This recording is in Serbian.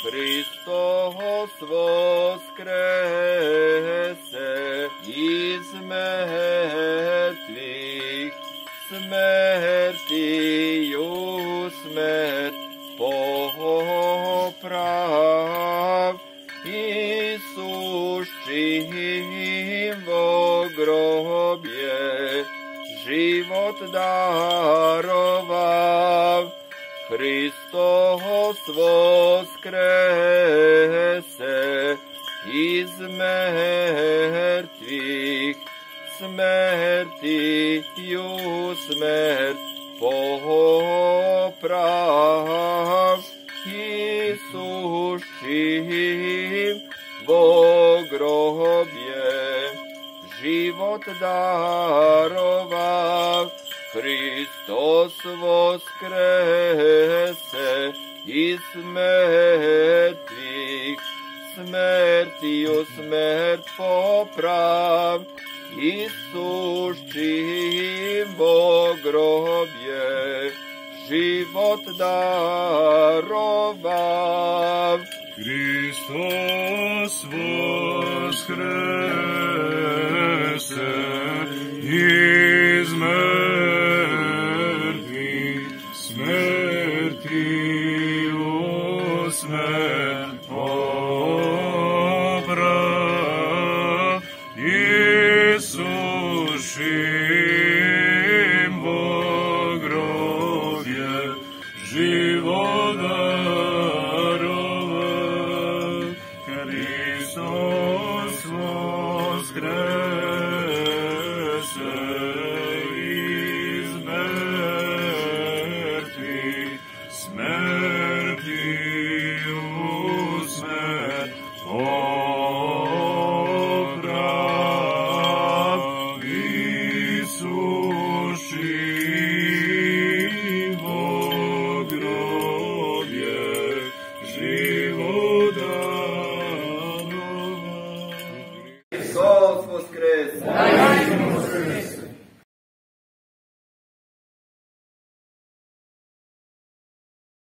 Hristos воскресе из мертвых, смертью смерть поправ, Иисущий во гробе живот даровав. Христос воскресе из мертвых, смертью смерть поправ, Иисущий во гробе живот даровав. Христос воскресе из мертвых, смертью смерть поправ, Иисущий во гробе живот даровав. Христос воскресе из мертвых, смертью смерть